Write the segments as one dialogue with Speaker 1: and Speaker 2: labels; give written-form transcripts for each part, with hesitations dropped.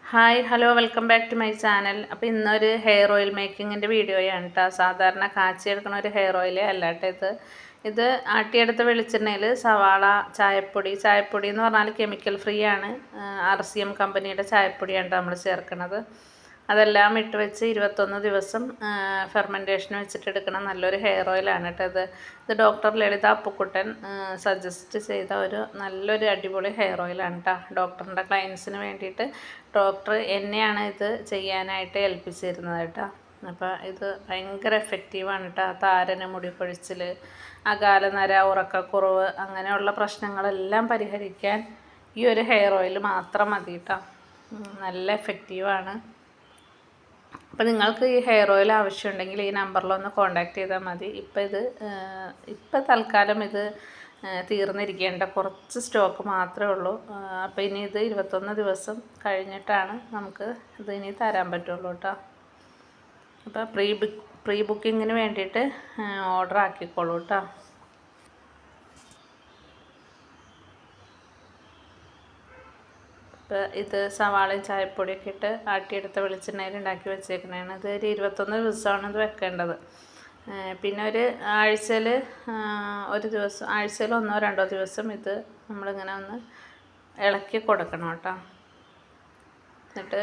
Speaker 1: Hi hello welcome back to my channel. അപ്പോൾ ഇന്നൊരു hair oil മേക്കിങ്ങിൻ്റെ വീഡിയോയാണ് കേട്ടോ. സാധാരണ കാച്ചിയെടുക്കുന്ന ഒരു ഹെയർ ഓയിൽ അല്ല കേട്ടോ ഇത് ആട്ടിയെടുത്ത വെളിച്ചെണ്ണയിൽ സവാള, ചായപ്പൊടി എന്ന് പറഞ്ഞാൽ കെമിക്കൽ ഫ്രീ ആണ്. RCM കമ്പനിയുടെ ചായപ്പൊടിയാണ് നമ്മൾ ചേർക്കുന്നത്. അതെല്ലാം ഇട്ട് വെച്ച് 21 ദിവസം ഫെർമെൻറ്റേഷൻ വെച്ചിട്ട് എടുക്കണം നല്ലൊരു ഹെയർ ഓയിലാണ് കേട്ടോ ഇത് ഡോക്ടർ ലളിത അപ്പുക്കുട്ടൻ സജസ്റ്റ് ചെയ്ത ഒരു നല്ലൊരു അടിപൊളി ഹെയർ ഓയിലാണ് കേട്ടോ. ഡോക്ടറിൻ്റെ ക്ലയൻസിന് വേണ്ടിയിട്ട് ഡോക്ടർ എന്നെയാണ് ഇത് ചെയ്യാനായിട്ട് ഏൽപ്പിച്ചിരുന്നത് കേട്ടോ. അപ്പോൾ ഇത് ഭയങ്കര എഫക്റ്റീവാണ് കേട്ടോ. താരന്, മുടി കൊഴിച്ചിൽ, അകാലനര, ഉറക്കക്കുറവ് അങ്ങനെയുള്ള പ്രശ്നങ്ങളെല്ലാം പരിഹരിക്കാൻ ഈ ഒരു ഹെയർ ഓയിൽ മാത്രം മതി കേട്ടോ. നല്ല എഫക്റ്റീവാണ്. അപ്പോൾ നിങ്ങൾക്ക് ഈ ഹെയർ ഓയിൽ ആവശ്യമുണ്ടെങ്കിൽ ഈ നമ്പറിലൊന്ന് കോൺടാക്റ്റ് ചെയ്താൽ മതി. ഇപ്പോൾ തൽക്കാലം ഇത് തീർന്നിരിക്കേണ്ട കുറച്ച് സ്റ്റോക്ക് മാത്രമേ ഉള്ളൂ. അപ്പോൾ ഇനി ഇത് 21 ദിവസം കഴിഞ്ഞിട്ടാണ് നമുക്ക് ഇത് ഇനി തരാൻ പറ്റുള്ളൂ കേട്ടോ. അപ്പോൾ പ്രീ ബുക്കിങ്ങിന് വേണ്ടിയിട്ട് ഓർഡർ ആക്കിക്കോളൂ കേട്ടോ. ഇപ്പോൾ ഇത് സവാളയും ചായപ്പൊടിയൊക്കെ ഇട്ട് ആട്ടിയെടുത്ത വെളിച്ചെണ്ണയിൽ ഉണ്ടാക്കി വെച്ചേക്കണതാണ്. ഇത് ഒരു 21 ദിവസമാണ് ഇത് വെക്കേണ്ടത്. പിന്നെ ഒരു ആഴ്ചയിൽ ഒന്നോ രണ്ടോ ദിവസം ഇത് നമ്മളിങ്ങനെ ഒന്ന് ഇളക്കി കൊടുക്കണം കേട്ടോ. എന്നിട്ട്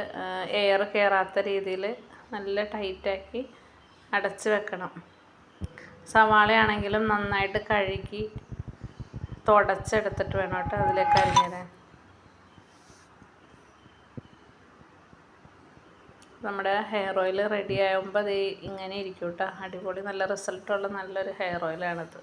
Speaker 1: എയർ കയറാത്ത രീതിയിൽ നല്ല ടൈറ്റാക്കി അടച്ച് വെക്കണം. സവാളയാണെങ്കിലും നന്നായിട്ട് കഴുകി തുടച്ചെടുത്തിട്ട് വേണം കേട്ടോ അതിലേക്ക് അരിഞ്ഞിടാൻ. നമ്മുടെ ഹെയർ ഓയിൽ റെഡി ആകുമ്പോൾ അത് ഇങ്ങനെ ഇരിക്കും കേട്ടോ. അടിപൊളി നല്ല റിസൾട്ടുള്ള നല്ലൊരു ഹെയർ ഓയിലാണിത്.